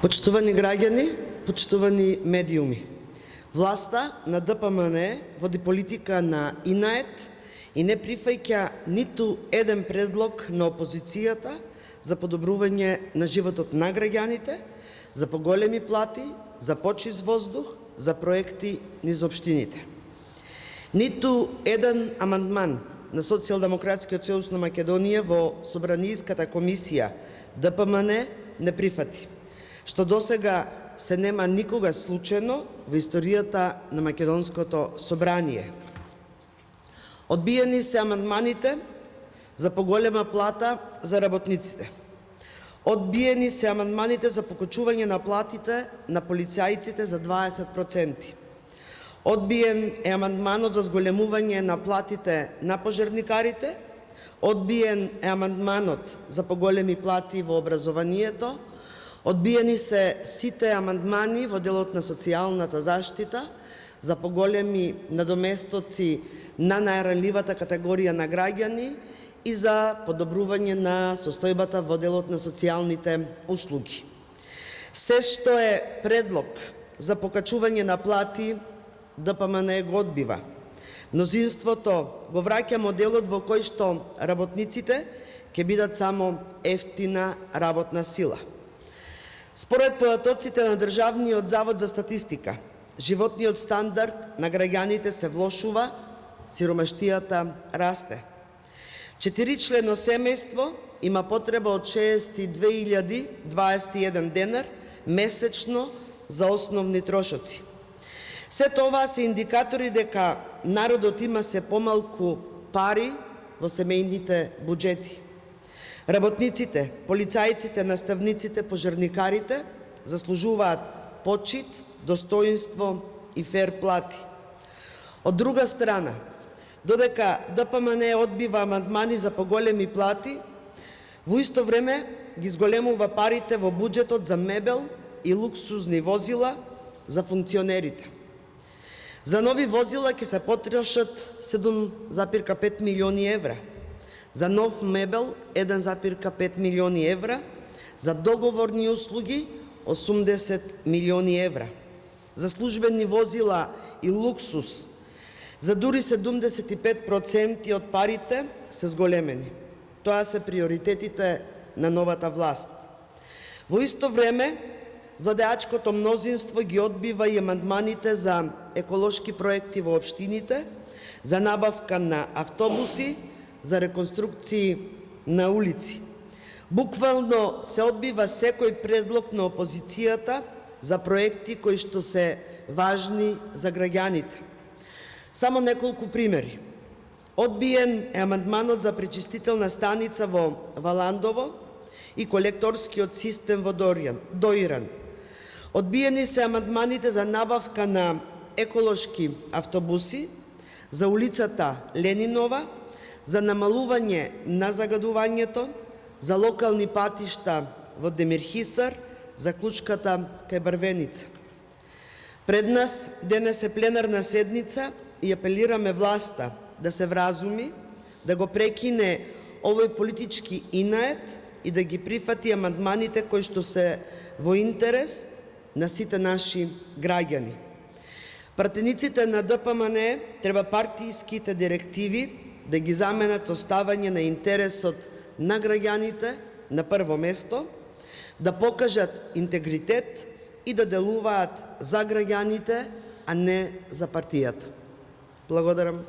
Почитувани граѓани, почитувани медиуми, власта на ДПМН води политика на инает и не прифаќа ниту еден предлог на опозицијата за подобрување на животот на граѓаните, за поголеми плати, за почист воздух, за проекти низ општините. Ниту еден амандман на Социјалдемократскиот сојуз на Македонија во Собранијската комисија ДПМН не прифати, што досега се нема никога случајно во историјата на Македонското собрание. Одбиени се амандманите за поголема плата за работниците. Одбиени се амандманите за покачување на платите на полицајците за 20%. Одбиен е амандманот за зголемување на платите на пожарникарите. Одбиен е амандманот за поголеми плати во образованието. Одбиени се сите амандмани во делот на социјалната заштита за поголеми надоместоци на најранливата категорија на граѓани и за подобрување на состојбата во делот на социјалните услуги. Се што е предлог за покачување на плати, ДПМН го одбива. Мнозинството го враќа моделот во кој што работниците ќе бидат само ефтина работна сила. Според податоците на Државниот завод за статистика, животниот стандард на граѓаните се влошува, сиромаштијата расте. 4-члено семејство има потреба од 62.021 денар месечно за основни трошоци. Сето ова се индикатори дека народот има се помалку пари во семејните буџети. Работниците, полицајците, наставниците, пожарникарите заслужуваат почит, достоинство и фер плати. Од друга страна, додека ДПМН одбива амандмани за поголеми плати, во исто време ги зголемува парите во буџетот за мебел и луксузни возила за функционерите. За нови возила ќе се потрошат 7,5 милиони евра. За нов мебел 1,5 милиони евра, за договорни услуги 80 милиони евра. За службени возила и луксус за дури 75% од парите се зголемени. Тоа се приоритетите на новата власт. Во исто време, владеачкото мнозинство ги одбива и амандманите за еколошки проекти во општините, за набавка на автобуси, за реконструкции на улици. Буквално се одбива секој предлог на опозицијата за проекти кои што се важни за граѓаните. Само неколку примери. Одбиен е амандманот за пречистителна станица во Валандово и колекторскиот систем во Доиран. Одбиени се амандманите за набавка на еколошки автобуси, за улицата Ленинова, за намалување на загадувањето, за локални патишта во Демирхисар, за клучката кај Барвеница. Пред нас денес е пленарна седница и апелираме власта да се вразуми, да го прекине овој политички инает и да ги прифати амандманите кои што се во интерес на сите наши граѓани. Пратениците на ДПМН треба партијските директиви да ги заменат со ставање на интересот на граѓаните на прво место, да покажат интегритет и да делуваат за граѓаните, а не за партијата. Благодарам.